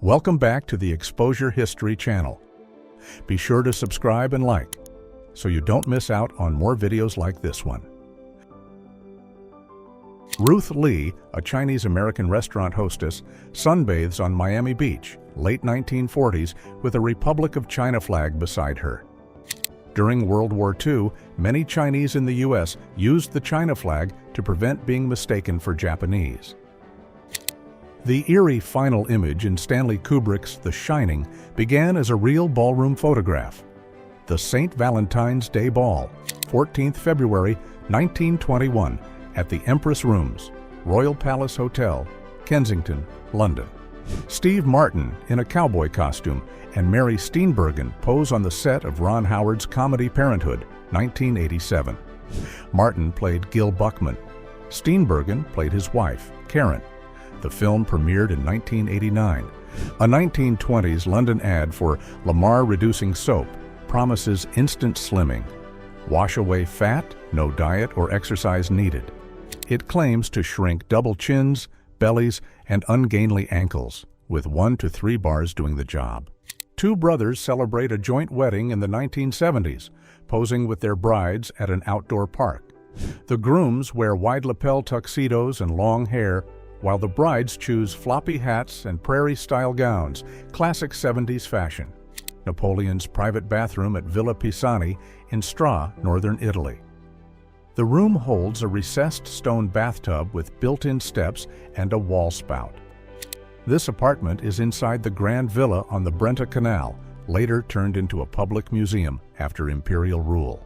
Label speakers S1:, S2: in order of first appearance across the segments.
S1: Welcome back to the Exposure History channel. Be sure to subscribe and like so you don't miss out on more videos like this one. Ruth Lee, a Chinese-American restaurant hostess, sunbathes on Miami Beach, late 1940s, with a Republic of China flag beside her. During World War II, many Chinese in the U.S. used the China flag to prevent being mistaken for Japanese. The eerie final image in Stanley Kubrick's The Shining began as a real ballroom photograph. The St. Valentine's Day Ball, 14th February 1921, at the Empress Rooms, Royal Palace Hotel, Kensington, London. Steve Martin, in a cowboy costume, and Mary Steenburgen pose on the set of Ron Howard's comedy Parenthood, 1987. Martin played Gil Buckman. Steenburgen played his wife, Karen. The film premiered in 1989. A 1920s London ad for Lamar Reducing Soap promises instant slimming. Wash away fat, no diet or exercise needed. It claims to shrink double chins, bellies, and ungainly ankles, with 1 to 3 bars doing the job. Two brothers celebrate a joint wedding in the 1970s, posing with their brides at an outdoor park. The grooms wear wide lapel tuxedos and long hair, while the brides choose floppy hats and prairie-style gowns, classic 70s fashion. Napoleon's private bathroom at Villa Pisani in Stra, northern Italy. The room holds a recessed stone bathtub with built-in steps and a wall spout. This apartment is inside the Grand Villa on the Brenta Canal, later turned into a public museum after imperial rule.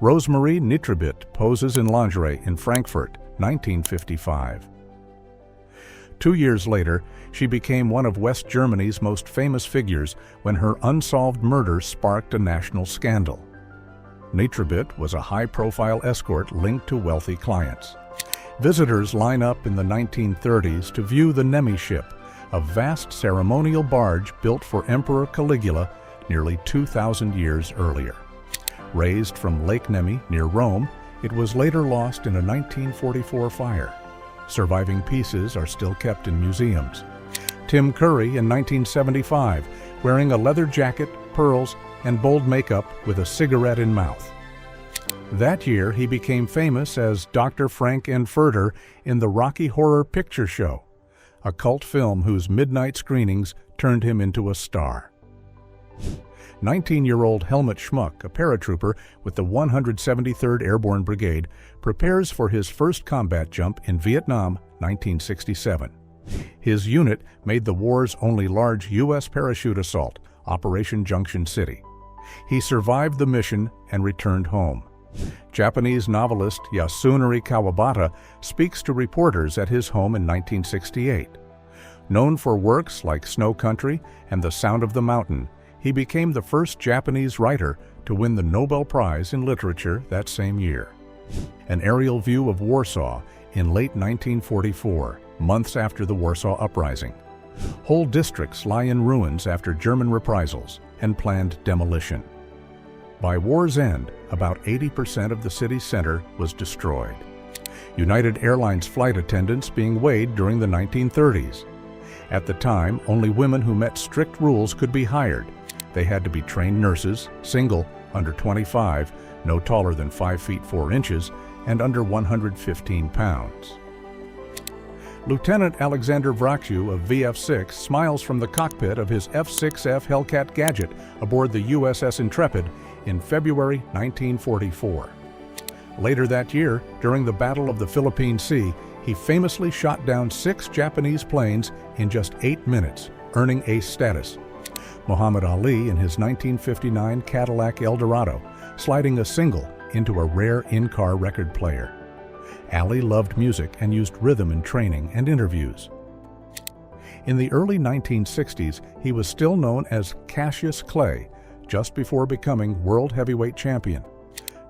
S1: Rosemarie Nitribit poses in lingerie in Frankfurt, 1955. 2 years later, she became one of West Germany's most famous figures when her unsolved murder sparked a national scandal. Nitribit was a high-profile escort linked to wealthy clients. Visitors line up in the 1930s to view the Nemi ship, a vast ceremonial barge built for Emperor Caligula nearly 2,000 years earlier. Raised from Lake Nemi near Rome, it was later lost in a 1944 fire. Surviving pieces are still kept in museums. Tim Curry in 1975, wearing a leather jacket, pearls, and bold makeup with a cigarette in mouth. That year, he became famous as Dr. Frank Enfurter in the Rocky Horror Picture Show, a cult film whose midnight screenings turned him into a star. 19-year-old Helmut Schmuck, a paratrooper with the 173rd Airborne Brigade, prepares for his first combat jump in Vietnam, 1967. His unit made the war's only large U.S. parachute assault, Operation Junction City. He survived the mission and returned home. Japanese novelist Yasunari Kawabata speaks to reporters at his home in 1968. Known for works like Snow Country and The Sound of the Mountain, he became the first Japanese writer to win the Nobel Prize in Literature that same year. An aerial view of Warsaw in late 1944, months after the Warsaw Uprising. Whole districts lie in ruins after German reprisals and planned demolition. By war's end, about 80% of the city's center was destroyed. United Airlines flight attendants being weighed during the 1930s. At the time, only women who met strict rules could be hired. They had to be trained nurses, single, under 25, no taller than 5 feet 4 inches, and under 115 pounds. Lieutenant Alexander Vraciu of VF-6 smiles from the cockpit of his F-6F Hellcat Gadget aboard the USS Intrepid in February 1944. Later that year, during the Battle of the Philippine Sea, he famously shot down 6 Japanese planes in just 8 minutes, earning ace status. Muhammad Ali in his 1959 Cadillac Eldorado, sliding a single into a rare in-car record player. Ali loved music and used rhythm in training and interviews. In the early 1960s, he was still known as Cassius Clay, just before becoming world heavyweight champion.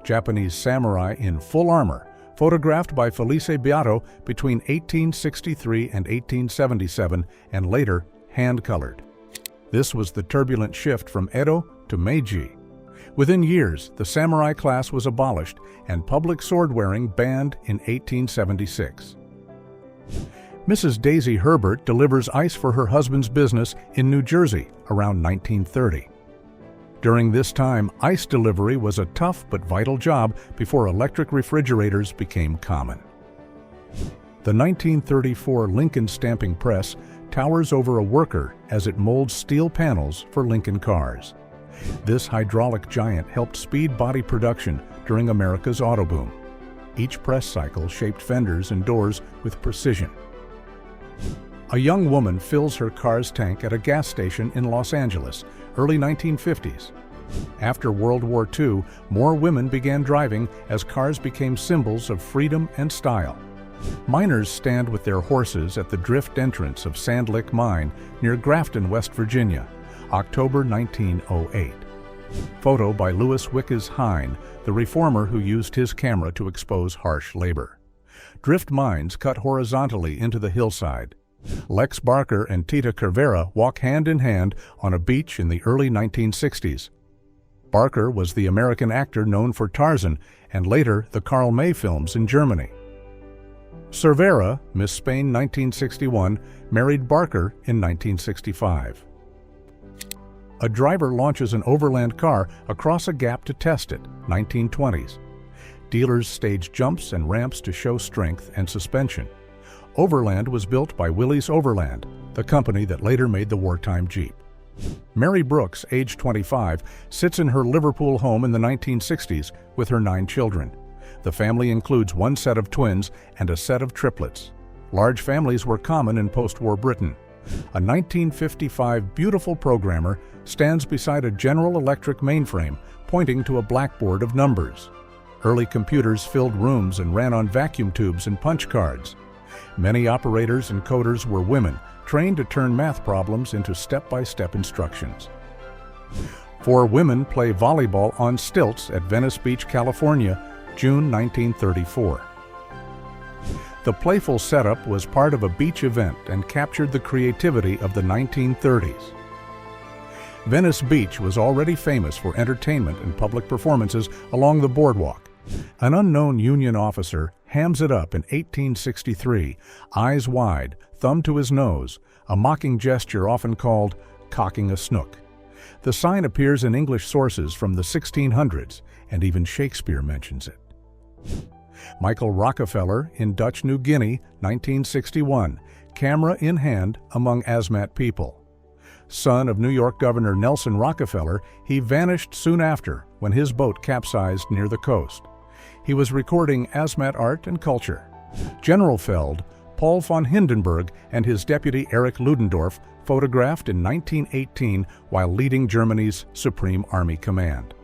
S1: Japanese samurai in full armor, photographed by Felice Beato between 1863 and 1877, and later hand-colored. This was the turbulent shift from Edo to Meiji. Within years, the samurai class was abolished and public sword-wearing banned in 1876. Mrs. Daisy Herbert delivers ice for her husband's business in New Jersey around 1930. During this time, ice delivery was a tough but vital job before electric refrigerators became common. The 1934 Lincoln stamping press towers over a worker as it molds steel panels for Lincoln cars. This hydraulic giant helped speed body production during America's auto boom. Each press cycle shaped fenders and doors with precision. A young woman fills her car's tank at a gas station in Los Angeles, early 1950s. After World War II, more women began driving as cars became symbols of freedom and style. Miners stand with their horses at the drift entrance of Sand Lick Mine near Grafton, West Virginia, October 1908. Photo by Louis Wickes Hine, the reformer who used his camera to expose harsh labor. Drift mines cut horizontally into the hillside. Lex Barker and Tita Cervera walk hand in hand on a beach in the early 1960s. Barker was the American actor known for Tarzan and later the Karl May films in Germany. Cervera, Miss Spain 1961, married Barker in 1965. A driver launches an overland car across a gap to test it, 1920s. Dealers stage jumps and ramps to show strength and suspension. Overland was built by Willys Overland, the company that later made the wartime Jeep. Mary Brooks, age 25, sits in her Liverpool home in the 1960s with her 9 children. The family includes one set of twins and a set of triplets. Large families were common in post-war Britain. A 1955 beautiful programmer stands beside a General Electric mainframe, pointing to a blackboard of numbers. Early computers filled rooms and ran on vacuum tubes and punch cards. Many operators and coders were women, trained to turn math problems into step-by-step instructions. 4 women play volleyball on stilts at Venice Beach, California, June 1934. The playful setup was part of a beach event and captured the creativity of the 1930s. Venice Beach was already famous for entertainment and public performances along the boardwalk. An unknown Union officer hams it up in 1863, eyes wide, thumb to his nose, a mocking gesture often called cocking a snook. The sign appears in English sources from the 1600s, and even Shakespeare mentions it. Michael Rockefeller in Dutch New Guinea, 1961, camera in hand among Asmat people. Son of New York Governor Nelson Rockefeller, he vanished soon after when his boat capsized near the coast. He was recording Asmat art and culture. General Feld, Paul von Hindenburg, and his deputy Erich Ludendorff photographed in 1918 while leading Germany's Supreme Army Command.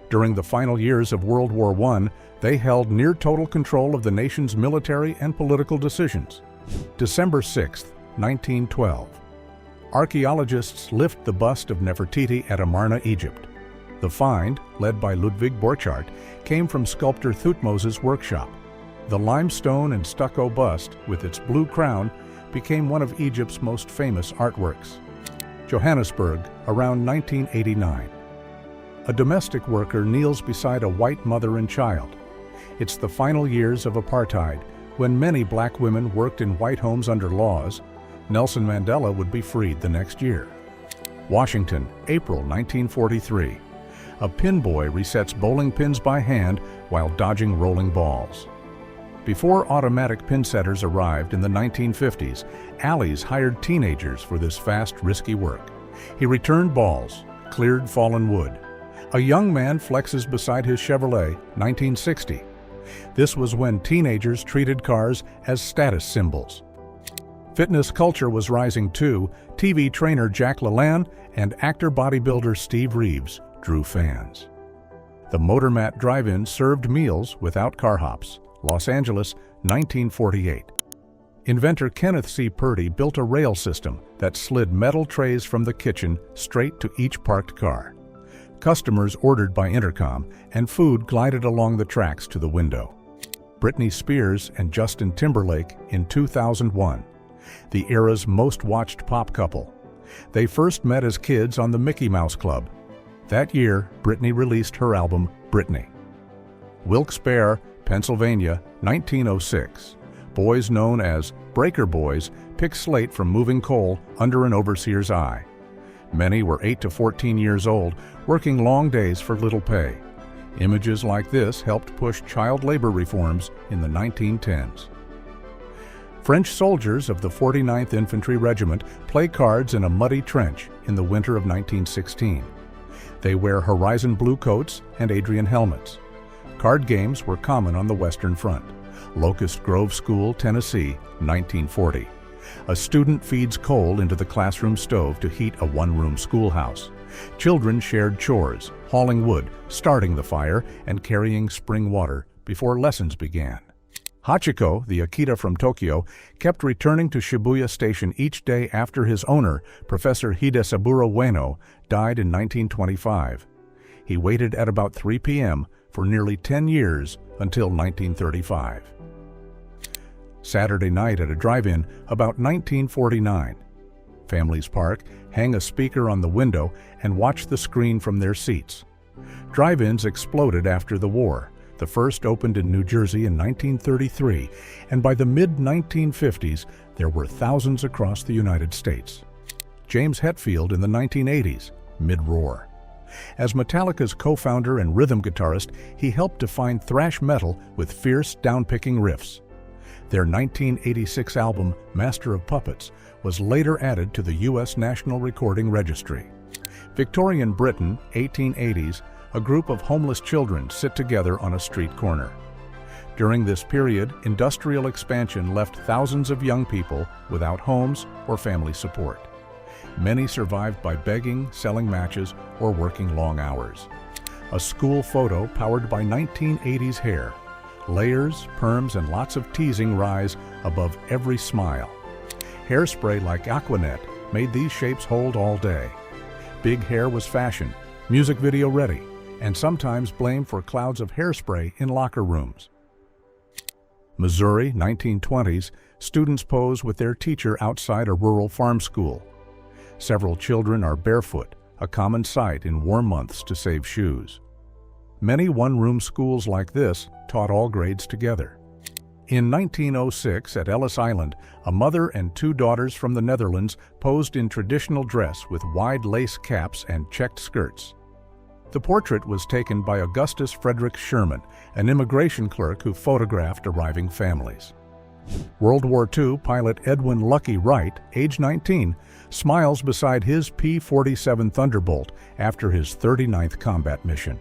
S1: During the final years of World War I, they held near total control of the nation's military and political decisions. December 6, 1912. Archaeologists lift the bust of Nefertiti at Amarna, Egypt. The find, led by Ludwig Borchardt, came from sculptor Thutmose's workshop. The limestone and stucco bust, with its blue crown, became one of Egypt's most famous artworks. Johannesburg, around 1989. A domestic worker kneels beside a white mother and child. It's the final years of apartheid, when many black women worked in white homes under laws. Nelson Mandela would be freed the next year. Washington, April 1943. A pin boy resets bowling pins by hand while dodging rolling balls. Before automatic pin setters arrived in the 1950s, Alley's hired teenagers for this fast, risky work. He returned balls, cleared fallen wood. A young man flexes beside his Chevrolet, 1960. This was when teenagers treated cars as status symbols. Fitness culture was rising too. TV trainer Jack LaLanne and actor bodybuilder Steve Reeves drew fans. The Motormat Drive-In served meals without car hops. Los Angeles, 1948. Inventor Kenneth C. Purdy built a rail system that slid metal trays from the kitchen straight to each parked car. Customers ordered by intercom, and food glided along the tracks to the window. Britney Spears and Justin Timberlake in 2001. The era's most watched pop couple. They first met as kids on the Mickey Mouse Club. That year, Britney released her album, Britney. Wilkes-Barre, Pennsylvania, 1906. Boys known as breaker boys pick slate from moving coal under an overseer's eye. Many were 8 to 14 years old, working long days for little pay. Images like this helped push child labor reforms in the 1910s. French soldiers of the 49th Infantry Regiment play cards in a muddy trench in the winter of 1916. They wear horizon blue coats and Adrian helmets. Card games were common on the Western Front. Locust Grove School, Tennessee, 1940. A student feeds coal into the classroom stove to heat a one-room schoolhouse. Children shared chores, hauling wood, starting the fire, and carrying spring water before lessons began. Hachiko, the Akita from Tokyo, kept returning to Shibuya Station each day after his owner, Professor Hidesaburo Ueno, died in 1925. He waited at about 3 p.m. for nearly 10 years until 1935. Saturday night at a drive-in about 1949. Families park, hang a speaker on the window, and watch the screen from their seats. Drive-ins exploded after the war. The first opened in New Jersey in 1933, and by the mid-1950s, there were thousands across the United States. James Hetfield in the 1980s, mid-roar. As Metallica's co-founder and rhythm guitarist, he helped define thrash metal with fierce, down-picking riffs. Their 1986 album, Master of Puppets, was later added to the U.S. National Recording Registry. Victorian Britain, 1880s, a group of homeless children sit together on a street corner. During this period, industrial expansion left thousands of young people without homes or family support. Many survived by begging, selling matches, or working long hours. A school photo powered by 1980s hair. Layers, perms, and lots of teasing rise above every smile. Hairspray like Aquanet made these shapes hold all day. Big hair was fashion, music video ready, and sometimes blamed for clouds of hairspray in locker rooms. Missouri, 1920s, students pose with their teacher outside a rural farm school. Several children are barefoot, a common sight in warm months to save shoes. Many one-room schools like this taught all grades together. In 1906, at Ellis Island, a mother and 2 daughters from the Netherlands posed in traditional dress with wide lace caps and checked skirts. The portrait was taken by Augustus Frederick Sherman, an immigration clerk who photographed arriving families. World War II pilot Edwin Lucky Wright, age 19, smiles beside his P-47 Thunderbolt after his 39th combat mission.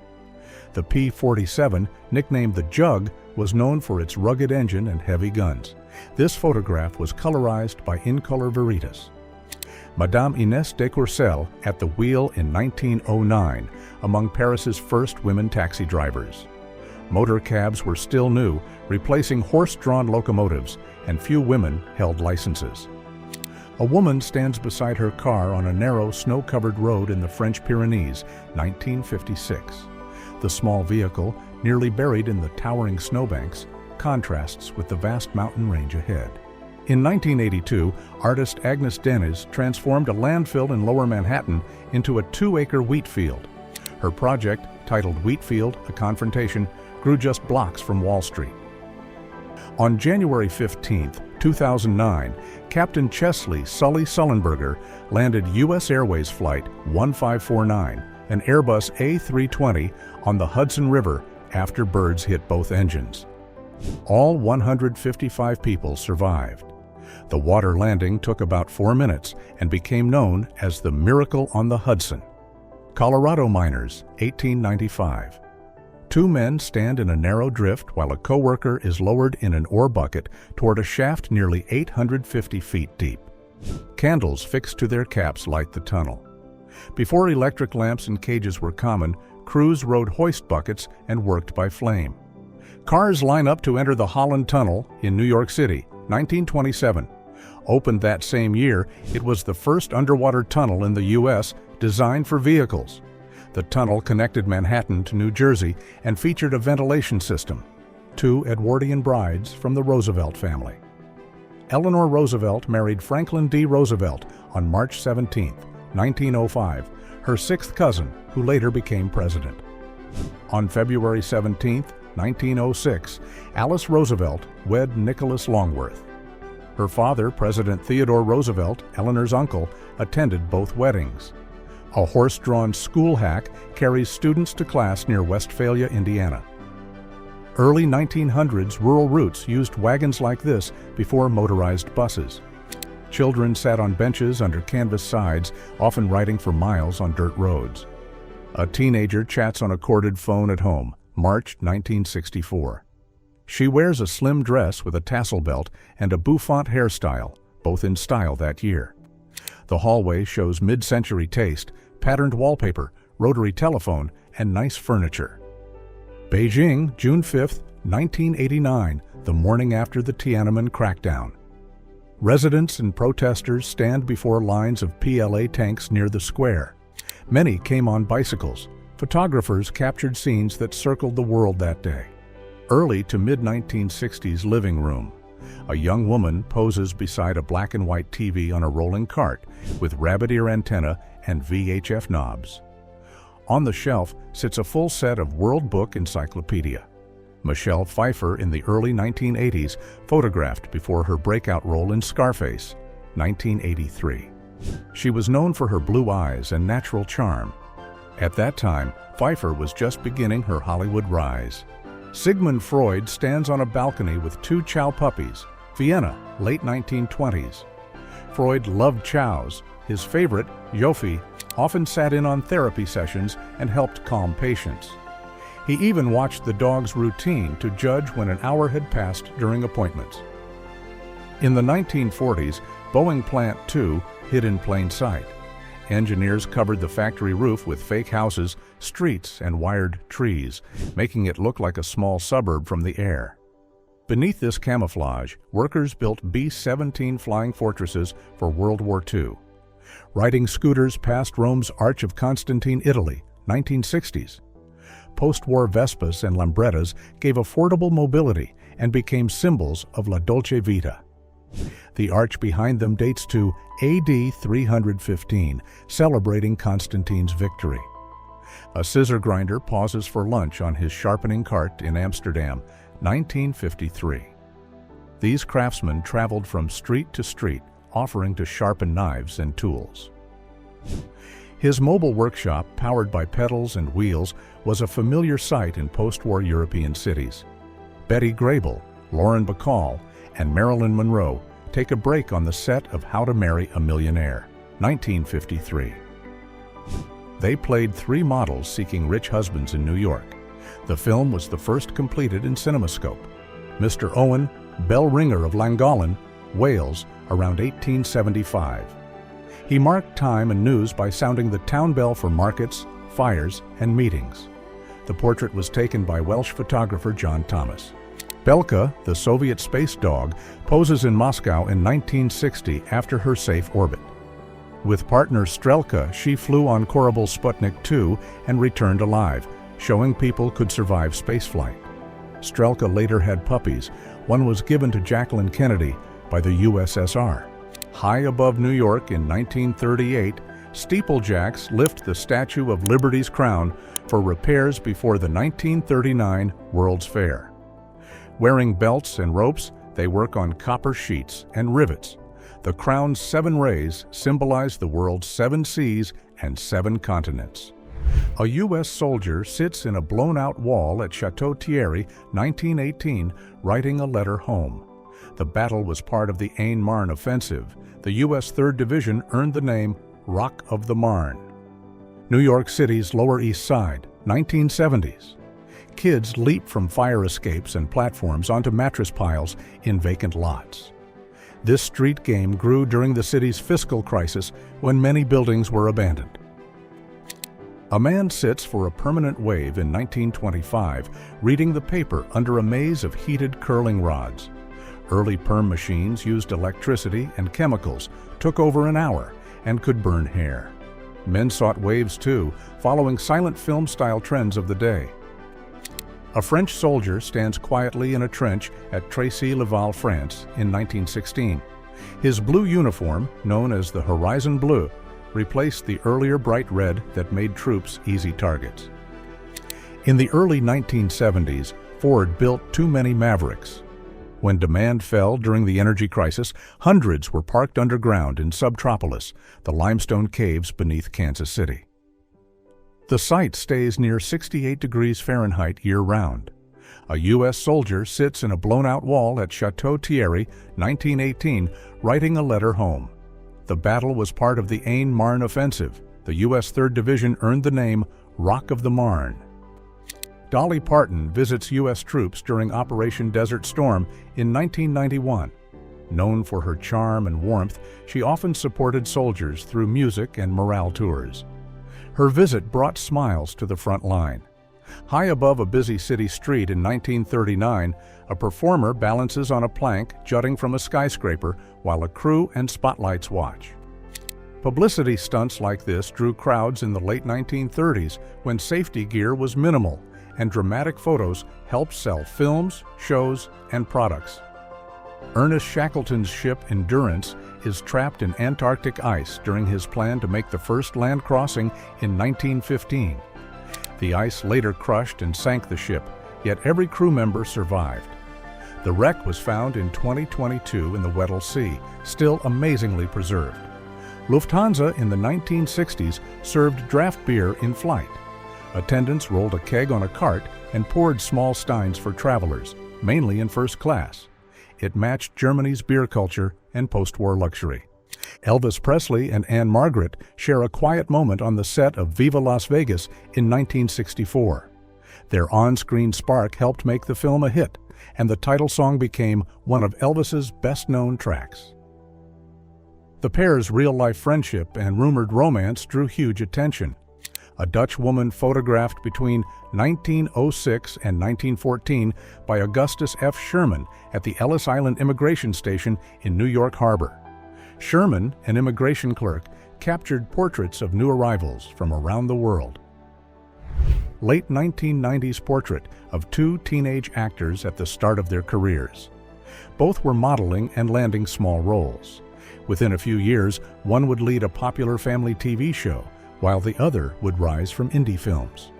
S1: The P-47, nicknamed the Jug, was known for its rugged engine and heavy guns. This photograph was colorized by Incolor Veritas. Madame Inès de Courcelles at the wheel in 1909, among Paris's first women taxi drivers. Motor cabs were still new, replacing horse-drawn locomotives, and few women held licenses. A woman stands beside her car on a narrow, snow-covered road in the French Pyrenees, 1956. The small vehicle, nearly buried in the towering snowbanks, contrasts with the vast mountain range ahead. In 1982, artist Agnes Denis transformed a landfill in Lower Manhattan into a 2-acre wheat field. Her project, titled Wheatfield, A Confrontation, grew just blocks from Wall Street. On January 15, 2009, Captain Chesley Sully Sullenberger landed U.S. Airways Flight 1549, an Airbus A320, on the Hudson River after birds hit both engines. All 155 people survived. The water landing took about 4 minutes and became known as the Miracle on the Hudson. Colorado miners, 1895. 2 men stand in a narrow drift while a coworker is lowered in an ore bucket toward a shaft nearly 850 feet deep. Candles fixed to their caps light the tunnel. Before electric lamps and cages were common, crews rode hoist buckets and worked by flame. Cars line up to enter the Holland Tunnel in New York City, 1927. Opened that same year, it was the first underwater tunnel in the U.S. designed for vehicles. The tunnel connected Manhattan to New Jersey and featured a ventilation system. 2 Edwardian brides from the Roosevelt family. Eleanor Roosevelt married Franklin D. Roosevelt on March 17, 1905, her 6th cousin, who later became president. On February 17, 1906, Alice Roosevelt wed Nicholas Longworth. Her father, President Theodore Roosevelt, Eleanor's uncle, attended both weddings. A horse-drawn school hack carries students to class near Westphalia, Indiana. Early 1900s rural routes used wagons like this before motorized buses. Children sat on benches under canvas sides, often riding for miles on dirt roads. A teenager chats on a corded phone at home, March 1964. She wears a slim dress with a tassel belt and a bouffant hairstyle, both in style that year. The hallway shows mid-century taste, patterned wallpaper, rotary telephone, and nice furniture. Beijing, June 5, 1989, the morning after the Tiananmen crackdown. Residents and protesters stand before lines of PLA tanks near the square. Many came on bicycles. Photographers captured scenes that circled the world that day. Early to mid-1960s living room. A young woman poses beside a black and white TV on a rolling cart with rabbit ear antenna and VHF knobs. On the shelf sits a full set of World Book Encyclopedia. Michelle Pfeiffer in the early 1980s, photographed before her breakout role in Scarface, 1983. She was known for her blue eyes and natural charm. At that time, Pfeiffer was just beginning her Hollywood rise. Sigmund Freud stands on a balcony with two chow puppies, Vienna, late 1920s. Freud loved chows. His favorite, Yofi, often sat in on therapy sessions and helped calm patients. He even watched the dog's routine to judge when an hour had passed during appointments. In the 1940s, Boeing Plant 2 hid in plain sight. Engineers covered the factory roof with fake houses, streets, and wired trees, making it look like a small suburb from the air. Beneath this camouflage, workers built B-17 flying fortresses for World War II. Riding scooters past Rome's Arch of Constantine, Italy, 1960s. Post-war Vespas and Lambrettas gave affordable mobility and became symbols of La Dolce Vita. The arch behind them dates to AD 315, celebrating Constantine's victory. A scissor grinder pauses for lunch on his sharpening cart in Amsterdam, 1953. These craftsmen traveled from street to street, offering to sharpen knives and tools. His mobile workshop, powered by pedals and wheels, was a familiar sight in post-war European cities. Betty Grable, Lauren Bacall, and Marilyn Monroe take a break on the set of How to Marry a Millionaire, 1953. They played three models seeking rich husbands in New York. The film was the first completed in CinemaScope. Mr. Owen, bell ringer of Llangollen, Wales, around 1875. He marked time and news by sounding the town bell for markets, fires, and meetings. The portrait was taken by Welsh photographer John Thomas. Belka, the Soviet space dog, poses in Moscow in 1960 after her safe orbit. With partner Strelka, she flew on Korabl Sputnik 2 and returned alive, showing people could survive spaceflight. Strelka later had puppies. One was given to Jacqueline Kennedy by the USSR. High above New York in 1938, steeplejacks lift the Statue of Liberty's crown for repairs before the 1939 World's Fair. Wearing belts and ropes, they work on copper sheets and rivets. The crown's 7 rays symbolize the world's 7 seas and 7 continents. A U.S. soldier sits in a blown-out wall at Chateau Thierry, 1918, writing a letter home. The battle was part of the Aisne-Marne offensive. The U.S. 3rd Division earned the name Rock of the Marne. New York City's Lower East Side, 1970s. Kids leap from fire escapes and platforms onto mattress piles in vacant lots. This street game grew during the city's fiscal crisis when many buildings were abandoned. A man sits for a permanent wave in 1925, reading the paper under a maze of heated curling rods. Early perm machines used electricity and chemicals, took over an hour, and could burn hair. Men sought waves too, following silent film-style trends of the day. A French soldier stands quietly in a trench at Tracy-Laval, France, in 1916. His blue uniform, known as the Horizon Bleu, replaced the earlier bright red that made troops easy targets. In the early 1970s, Ford built too many Mavericks. When demand fell during the energy crisis, hundreds were parked underground in Subtropolis, the limestone caves beneath Kansas City. The site stays near 68 degrees Fahrenheit year-round. A U.S. soldier sits in a blown-out wall at Chateau Thierry, 1918, writing a letter home. The battle was part of the Aisne-Marne offensive. The U.S. 3rd Division earned the name Rock of the Marne. Dolly Parton visits U.S. troops during Operation Desert Storm in 1991. Known for her charm and warmth, she often supported soldiers through music and morale tours. Her visit brought smiles to the front line. High above a busy city street in 1939, a performer balances on a plank jutting from a skyscraper while a crew and spotlights watch. Publicity stunts like this drew crowds in the late 1930s when safety gear was minimal and dramatic photos helped sell films, shows, and products. Ernest Shackleton's ship Endurance is trapped in Antarctic ice during his plan to make the first land crossing in 1915. The ice later crushed and sank the ship, yet every crew member survived. The wreck was found in 2022 in the Weddell Sea, still amazingly preserved. Lufthansa in the 1960s served draft beer in flight. Attendants rolled a keg on a cart and poured small steins for travelers, mainly in first class. It matched Germany's beer culture and post-war luxury. Elvis Presley and Anne Margaret share a quiet moment on the set of Viva Las Vegas in 1964. Their on-screen spark helped make the film a hit, and the title song became one of Elvis's best-known tracks. The pair's real-life friendship and rumored romance drew huge attention. A Dutch woman photographed between 1906 and 1914 by Augustus F. Sherman at the Ellis Island Immigration Station in New York Harbor. Sherman, an immigration clerk, captured portraits of new arrivals from around the world. Late 1990s portrait of two teenage actors at the start of their careers. Both were modeling and landing small roles. Within a few years, one would lead a popular family TV show, while the other would rise from indie films.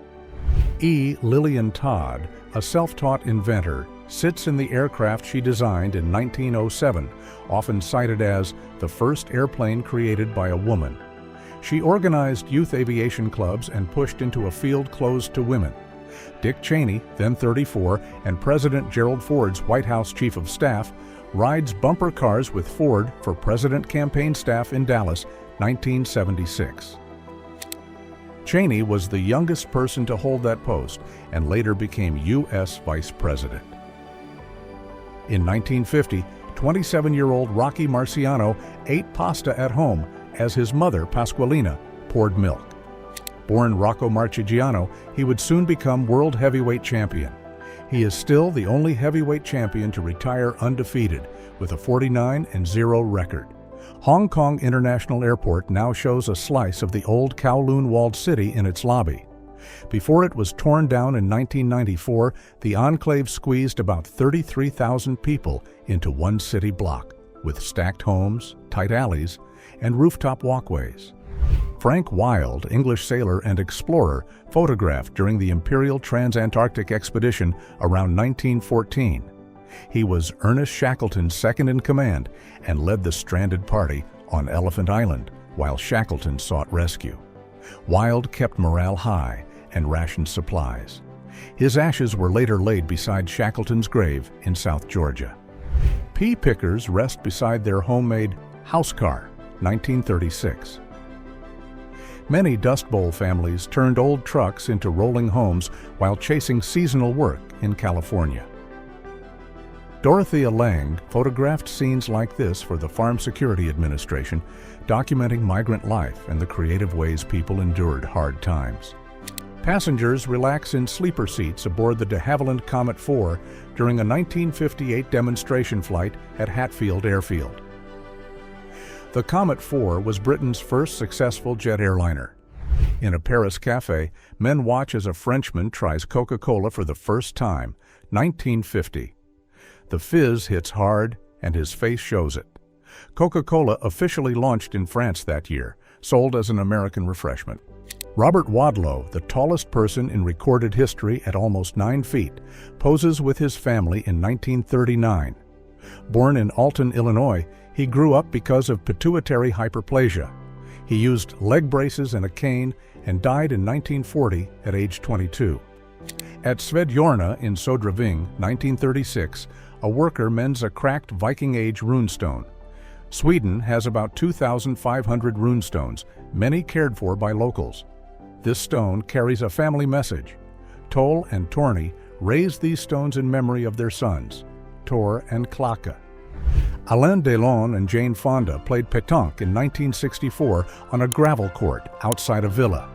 S1: E. Lillian Todd, a self-taught inventor, sits in the aircraft she designed in 1907, often cited as the first airplane created by a woman. She organized youth aviation clubs and pushed into a field closed to women. Dick Cheney, then 34, and President Gerald Ford's White House Chief of Staff, rides bumper cars with Ford for President campaign staff in Dallas, 1976. Cheney was the youngest person to hold that post and later became U.S. Vice President. In 1950, 27-year-old Rocky Marciano ate pasta at home as his mother, Pasqualina, poured milk. Born Rocco Marchigiano, he would soon become world heavyweight champion. He is still the only heavyweight champion to retire undefeated with a 49-0 record. Hong Kong International Airport now shows a slice of the old Kowloon walled city in its lobby. Before it was torn down in 1994, the enclave squeezed about 33,000 people into one city block, with stacked homes, tight alleys, and rooftop walkways. Frank Wild, English sailor and explorer, photographed during the Imperial Transantarctic Expedition around 1914. He was Ernest Shackleton's second-in-command and led the stranded party on Elephant Island while Shackleton sought rescue. Wild kept morale high and rationed supplies. His ashes were later laid beside Shackleton's grave in South Georgia. Pea pickers rest beside their homemade house car, 1936. Many Dust Bowl families turned old trucks into rolling homes while chasing seasonal work in California. Dorothea Lange photographed scenes like this for the Farm Security Administration, documenting migrant life and the creative ways people endured hard times. Passengers relax in sleeper seats aboard the de Havilland Comet 4 during a 1958 demonstration flight at Hatfield Airfield. The Comet 4 was Britain's first successful jet airliner. In a Paris cafe, men watch as a Frenchman tries Coca-Cola for the first time, 1950. The fizz hits hard, and his face shows it. Coca-Cola officially launched in France that year, sold as an American refreshment. Robert Wadlow, the tallest person in recorded history at almost 9 feet, poses with his family in 1939. Born in Alton, Illinois, he grew up because of pituitary hyperplasia. He used leg braces and a cane and died in 1940 at age 22. At Svedjorna in Södra 1936, a worker mends a cracked Viking Age runestone. Sweden has about 2,500 runestones, many cared for by locals. This stone carries a family message. Toll and Torny raised these stones in memory of their sons, Tor and Klake. Alain Delon and Jane Fonda played pétanque in 1964 on a gravel court outside a villa.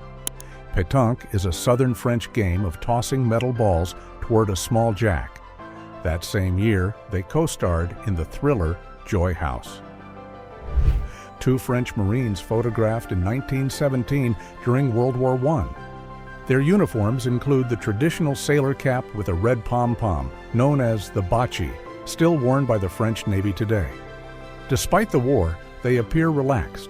S1: Pétanque is a southern French game of tossing metal balls toward a small jack. That same year, they co-starred in the thriller Joy House. Two French Marines photographed in 1917 during World War I. Their uniforms include the traditional sailor cap with a red pom-pom, known as the bachi, still worn by the French Navy today. Despite the war, they appear relaxed.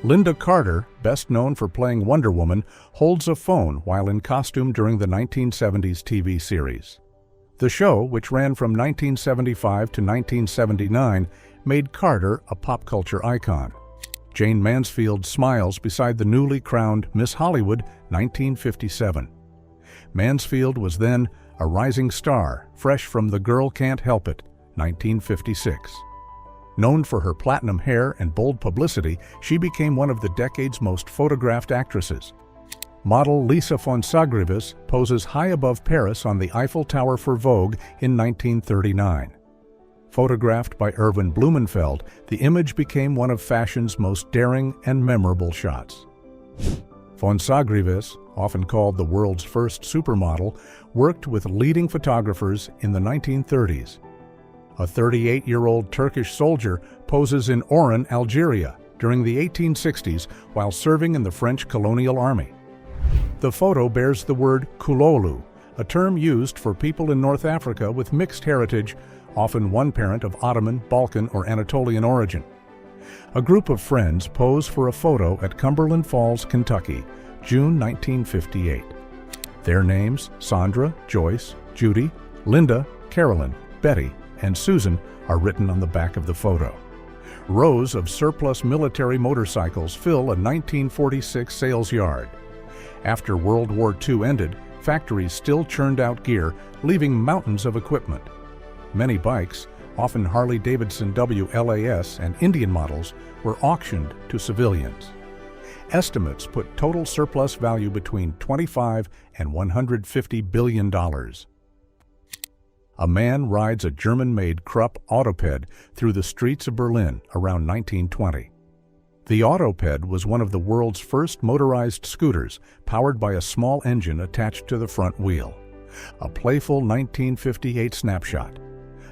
S1: Linda Carter, best known for playing Wonder Woman, holds a phone while in costume during the 1970s TV series. The show, which ran from 1975 to 1979, made Carter a pop culture icon. Jane Mansfield smiles beside the newly crowned Miss Hollywood 1957. Mansfield was then a rising star, fresh from The Girl Can't Help It, 1956. Known for her platinum hair and bold publicity, she became one of the decade's most photographed actresses. Model Lisa Fonsagrivas poses high above Paris on the Eiffel Tower for Vogue in 1939. Photographed by Erwin Blumenfeld, the image became one of fashion's most daring and memorable shots. Fonsagrivas, often called the world's first supermodel, worked with leading photographers in the 1930s. A 38-year-old Turkish soldier poses in Oran, Algeria, during the 1860s while serving in the French colonial army. The photo bears the word kulolu, a term used for people in North Africa with mixed heritage, often one parent of Ottoman, Balkan, or Anatolian origin. A group of friends pose for a photo at Cumberland Falls, Kentucky, June 1958. Their names, Sandra, Joyce, Judy, Linda, Carolyn, Betty, and Susan, are written on the back of the photo. Rows of surplus military motorcycles fill a 1946 sales yard. After World War II ended, factories still churned out gear, leaving mountains of equipment. Many bikes, often Harley-Davidson WLAS and Indian models, were auctioned to civilians. Estimates put total surplus value between $25 and $150 billion. A man rides a German-made Krupp Autoped through the streets of Berlin around 1920. The Autoped was one of the world's first motorized scooters, powered by a small engine attached to the front wheel. A playful 1958 snapshot.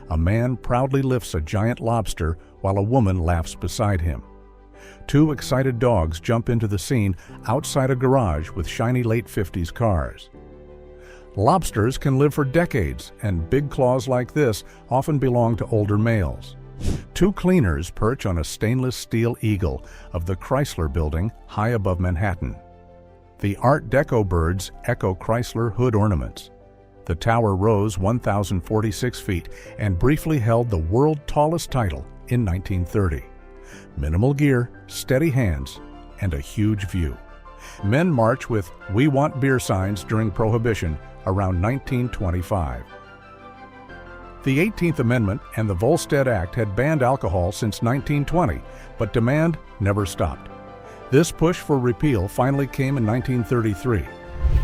S1: A man proudly lifts a giant lobster while a woman laughs beside him. Two excited dogs jump into the scene outside a garage with shiny late 50s cars. Lobsters can live for decades, and big claws like this often belong to older males. Two cleaners perch on a stainless steel eagle of the Chrysler Building high above Manhattan. The Art Deco birds echo Chrysler hood ornaments. The tower rose 1,046 feet and briefly held the world tallest title in 1930. Minimal gear, steady hands, and a huge view. Men march with "We Want Beer" signs during Prohibition around 1925. The 18th Amendment and the Volstead Act had banned alcohol since 1920, but demand never stopped. This push for repeal finally came in 1933.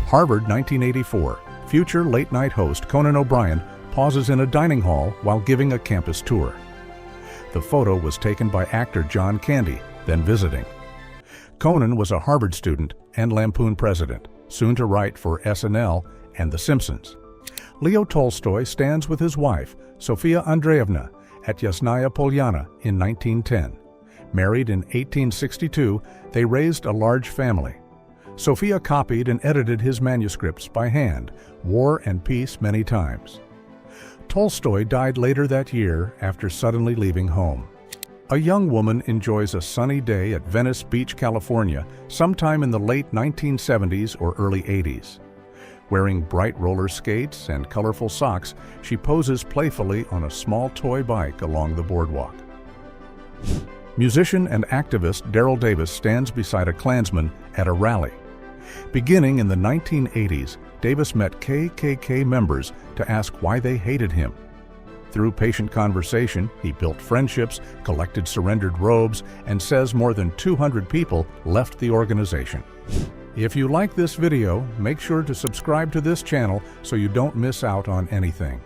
S1: Harvard, 1984. Future late-night host Conan O'Brien pauses in a dining hall while giving a campus tour. The photo was taken by actor John Candy, then visiting. Conan was a Harvard student and Lampoon president, soon to write for SNL and The Simpsons. Leo Tolstoy stands with his wife, Sofia Andreevna, at Yasnaya Polyana in 1910. Married in 1862, they raised a large family. Sofia copied and edited his manuscripts by hand, War and Peace many times. Tolstoy died later that year after suddenly leaving home. A young woman enjoys a sunny day at Venice Beach, California, sometime in the late 1970s or early 80s. Wearing bright roller skates and colorful socks, she poses playfully on a small toy bike along the boardwalk. Musician and activist Daryl Davis stands beside a Klansman at a rally. Beginning in the 1980s, Davis met KKK members to ask why they hated him. Through patient conversation, he built friendships, collected surrendered robes, and says more than 200 people left the organization. If you like this video, make sure to subscribe to this channel so you don't miss out on anything.